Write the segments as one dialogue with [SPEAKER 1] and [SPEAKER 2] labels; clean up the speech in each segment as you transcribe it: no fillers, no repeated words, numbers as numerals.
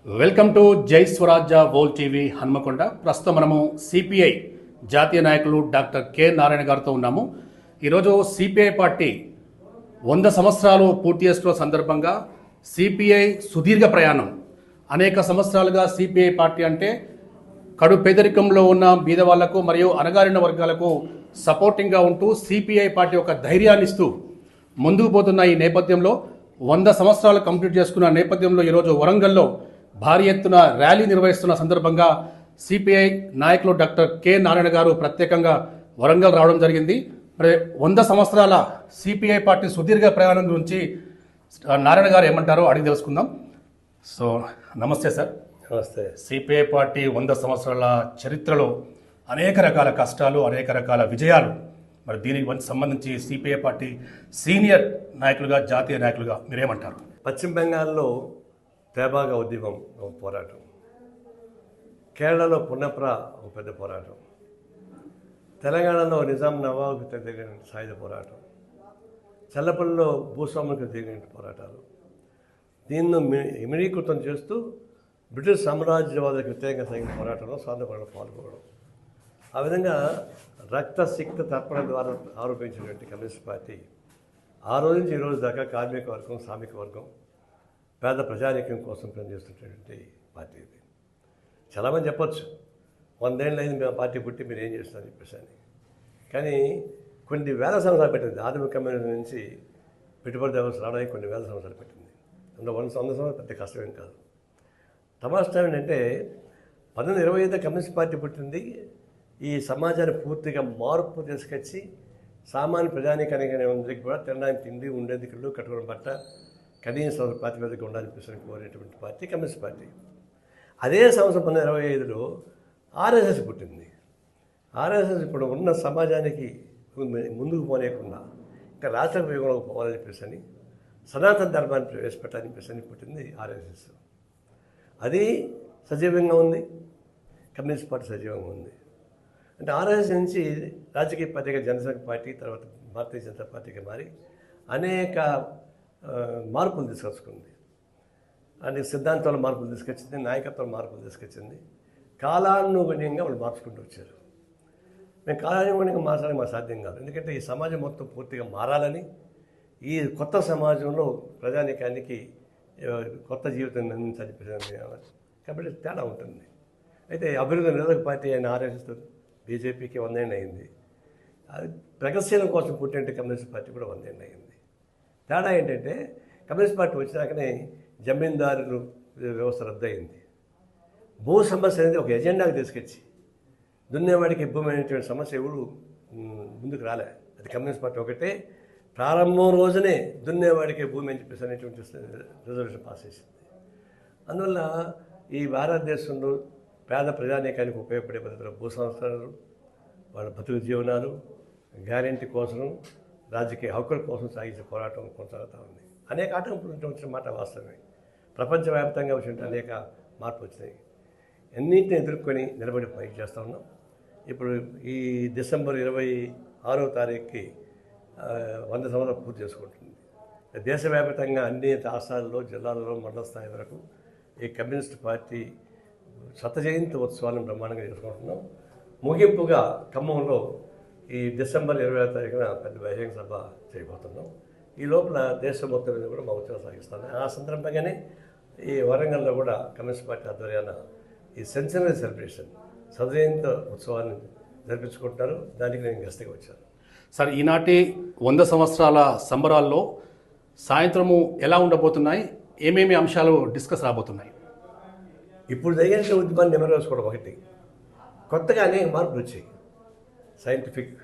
[SPEAKER 1] Welcome to జై స్వరాజ్య వోల్ TV Hanamkonda. ప్రస్తుతం మనము సిపిఐ జాతీయ నాయకులు డాక్టర్ కె నారాయణ గారితో ఉన్నాము. ఈరోజు సిపిఐ పార్టీ 100 సంవత్సరాలు పూర్తి చేసుకున్న సందర్భంగా సిపిఐ సుదీర్ఘ ప్రయాణం. అనేక సంవత్సరాలుగా సిపిఐ పార్టీ అంటే కడు పేదరికంలో ఉన్న బీద వాళ్లకు మరియు అణగారిన వర్గాలకు సపోర్టింగ్గా ఉంటూ సిపిఐ పార్టీ ఒక ధైర్యాన్ని ఇస్తూ ముందుకు పోతున్న ఈ నేపథ్యంలో 100 సంవత్సరాలు కంప్లీట్ చేసుకున్న నేపథ్యంలో ఈరోజు వరంగల్లో భారీ ఎత్తున ర్యాలీ నిర్వహిస్తున్న సందర్భంగా సిపిఐ నాయకులు డాక్టర్ కె నారాయణ గారు ప్రత్యేకంగా వరంగల్ రావడం జరిగింది. 100 సంవత్సరాల సిపిఐ పార్టీ సుదీర్ఘ ప్రయాణం గురించి నారాయణ గారు ఏమంటారో అడిగి తెలుసుకుందాం. సో నమస్తే సార్.
[SPEAKER 2] నమస్తే.
[SPEAKER 1] సిపిఐ పార్టీ 100 సంవత్సరాల చరిత్రలో అనేక రకాల కష్టాలు, అనేక రకాల విజయాలు. మరి దీనికి సంబంధించి సిపిఐ పార్టీ సీనియర్ నాయకులుగా, జాతీయ నాయకులుగా మీరేమంటారు?
[SPEAKER 2] పశ్చిమ బెంగాల్లో తేబాగా ఉద్యమం ఒక పోరాటం, కేరళలో పున్నప్ర ఒక పెద్ద పోరాటం, తెలంగాణలో నిజాం నవాబు జరిగిన సాయుధ పోరాటం, చల్లపల్లిలో భూస్వాములకు జరిగిన పోరాటాలు, దీన్ని ఇమిడీకృతం చేస్తూ బ్రిటిష్ సామ్రాజ్యవాదులకు వ్యతిరేకంగా సాగిన పోరాటంలో స్వాతంత్రంలో పాల్గొనడం. ఆ విధంగా రక్తసిక్త తర్పణ ద్వారా ఆరోపించినటువంటి కమ్యూనిస్ట్ పార్టీ ఆ రోజు నుంచి ఈ రోజు దాకా కార్మిక వర్గం, శ్రామిక వర్గం, పేద ప్రజానీకం కోసం పనిచేస్తున్నటువంటి పార్టీ ఇది. చాలామంది చెప్పచ్చు 100 ఏళ్ళు అయింది మేము పార్టీ పుట్టి మీరు ఏం చేస్తారని చెప్పేసి అని. కానీ కొన్ని వేల సంవత్సరాలు పెట్టింది. ఆధునిక కమ్యూనిజం నుంచి పెట్టుబడి వ్యవస్థ రావడానికి కొన్ని వేల సంవత్సరాలు పెట్టింది. అందులో 100 సంవత్సరాలు పెద్ద కష్టమేం కాదు. తమాషా ఏంటంటే 1925 కమ్యూనిస్ట్ పార్టీ పుట్టింది. ఈ సమాజాన్ని పూర్తిగా మార్పు తీసుకొచ్చి సామాన్య ప్రజానీకానికి అందరికీ కూడా తినడానికి తిండి, ఉండేందుకు ఇల్లు, కట్టుకున్న బట్ట, కనీస ప్రాతిపదిక ఉండాలనిపిస్తుంది కోరేటువంటి పార్టీ కమ్యూనిస్ట్ పార్టీ. అదే సంవత్సరం 1925లో ఆర్ఎస్ఎస్ పుట్టింది. ఆర్ఎస్ఎస్ ఇప్పుడు ఉన్న సమాజానికి ముందుకు పోలేకుండా ఇంకా రాష్ట్ర ఉపయోగంలోకి పోవాలని చెప్పేసి అని, సనాతన ధర్మాన్ని ప్రవేశపెట్టాలని చెప్పేసి అని పుట్టింది ఆర్ఎస్ఎస్. అది సజీవంగా ఉంది, కమ్యూనిస్ట్ పార్టీ సజీవంగా ఉంది. అంటే ఆర్ఎస్ఎస్ నుంచి రాజకీయ పార్టీగా జనసంఘ పార్టీ, తర్వాత భారతీయ జనతా పార్టీకి మారి అనేక మార్పులు తీసుకొచ్చుకుంది. అనేక సిద్ధాంతాల మార్పులు తీసుకొచ్చింది, నాయకత్వం మార్పులు తీసుకొచ్చింది. కాలానుగుణ్యంగా వాళ్ళు మార్చుకుంటూ వచ్చారు. మేము కాలానుగుణ్యంగా మార్చడానికి మాకు సాధ్యం కాదు. ఎందుకంటే ఈ సమాజం మొత్తం పూర్తిగా మారాలని, ఈ కొత్త సమాజంలో ప్రజానీకానికి కొత్త జీవితం అందించాలని, కాబట్టి తేడా ఉంటుంది. అయితే అభివృద్ధి నిరోధక పార్టీ అయిన ఆర్ఎస్ఎస్ బీజేపీకి 100 ఏళ్ళు అయింది. అది ప్రగతిశీలం కోసం పుట్టిన కమ్యూనిస్ట్ పార్టీ కూడా 100 ఏళ్ళు అయింది. తేడా ఏంటంటే కమ్యూనిస్ట్ పార్టీ వచ్చినాకనే జమీందారులు వ్యవస్థ రద్దయింది. భూ సమస్య అనేది ఒక ఎజెండాకు తీసుకొచ్చి దున్నేవాడికి ఇబ్బందిమైనటువంటి సమస్య ఎవరు ముందుకు రాలే. అది కమ్యూనిస్ట్ పార్టీ ఒకటే ప్రారంభం రోజునే దున్నేవాడికి భూమి అని చెప్పేసి అనేటువంటి రిజర్వేషన్ పాస్ చేసింది. అందువల్ల ఈ భారతదేశంలో పేద ప్రజానీకానికి ఉపయోగపడే పద్ధతిలో భూ సంస్కరణలు, వాళ్ళ బతుకు జీవనాలు, గ్యారెంటీ కోసం, రాజకీయ హక్కుల కోసం సాగించే పోరాటం కొనసాగుతూ ఉంది. అనేక ఆటంకులు వచ్చిన మాట వాస్తవమే. ప్రపంచవ్యాప్తంగా వచ్చిన అనేక మార్పులు వచ్చినాయి. అన్నింటిని ఎదుర్కొని నిలబడి పైకి చేస్తూ ఉన్నాం. ఇప్పుడు ఈ డిసెంబర్ 26వ తారీఖుకి 100 సంవత్సరాలు పూర్తి చేసుకుంటుంది. దేశవ్యాప్తంగా అన్ని రాష్ట్రాల్లో, జిల్లాలలో, మండల స్థాయి వరకు ఈ కమ్యూనిస్ట్ పార్టీ శత జయంతి ఉత్సవాలను బ్రహ్మాండంగా చేసుకుంటున్నాం. ముగింపుగా ఖమ్మంలో ఈ డిసెంబర్ 20వ తారీఖున పెద్ద బహిరంగ సభ చేయబోతున్నాం. ఈ లోపల దేశం మొత్తం మీద కూడా మా ఉత్సవం సాగిస్తాను. ఆ సందర్భంగానే ఈ వరంగల్లో కూడా కమ్యూనిస్ట్ పార్టీ ఆధ్వర్యాన ఈ సెంచరీ సెలబ్రేషన్, శత జయంతి ఉత్సవాన్ని జరిపించుకుంటున్నారు. దానికి నేను గెస్ట్గా వచ్చాను.
[SPEAKER 1] సార్, ఈనాటి 100 సంవత్సరాల సంబరాల్లో సాయంత్రము ఎలా ఉండబోతున్నాయి? ఏమేమి అంశాలు డిస్కస్ రాబోతున్నాయి?
[SPEAKER 2] ఇప్పుడు జరిగిన ఉద్యమాన్ని నెమరేసుకోవడం ఒకటి. కొత్తగా అనేక మార్పులు వచ్చాయి. సైంటిఫిక్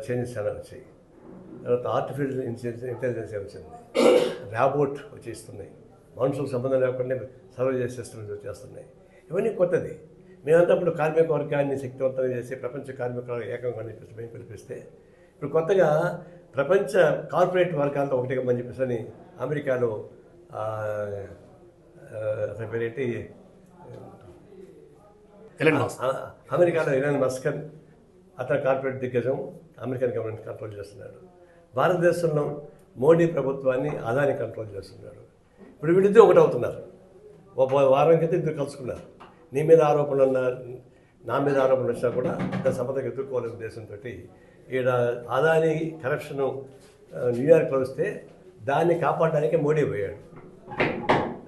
[SPEAKER 2] చేంజెస్ చాలా వచ్చాయి. తర్వాత ఆర్టిఫిషియల్ ఇంటెలిజెన్స్ వచ్చింది. ర్యాబోట్ వచ్చేస్తున్నాయి. మనుషులకు సంబంధం లేకుండా సర్వే చేసేస్తున్నది వచ్చేస్తున్నాయి. ఇవన్నీ కొత్తది. మేమంతా ఇప్పుడు కార్మిక వర్గాన్ని శక్తివంతంగా చేసి ప్రపంచ కార్మికులు ఏకంగా మేము పిలిపిస్తే, ఇప్పుడు కొత్తగా ప్రపంచ కార్పొరేట్ వర్గాలతో ఒకటిగా అని చెప్పేసి అని అమెరికాలో పేరేంటి అమెరికాలో ఎలాన్ మస్క్ అతను కార్పొరేట్ దిగ్గజం అమెరికన్ గవర్నమెంట్ కంట్రోల్ చేస్తున్నాడు. భారతదేశంలో మోడీ ప్రభుత్వాన్ని అదాని కంట్రోల్ చేస్తున్నాడు. ఇప్పుడు వీడిద్దరూ ఒకటి అవుతున్నారు. ఒక వారం క్రితం ఇద్దరు కలుసుకున్నారు. నీ మీద ఆరోపణలు ఉన్నా నా మీద ఆరోపణలు వచ్చినా కూడా దాని సమతకు ఎదుర్కోవాలనే ఉద్దేశంతో ఈడ అదాని కరప్షను న్యూయార్క్లో వస్తే దాన్ని కాపాడడానికి మోడీ పోయాడు.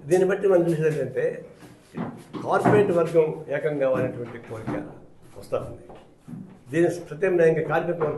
[SPEAKER 2] దీన్ని బట్టి మనం చూసేది ఏంటంటే కార్పొరేట్ వర్గం ఏకం కావాలనేటువంటి కోరిక వస్తూ ఉంది. దీని ప్రత్యామ్నాయంగా కార్మిక వర్గం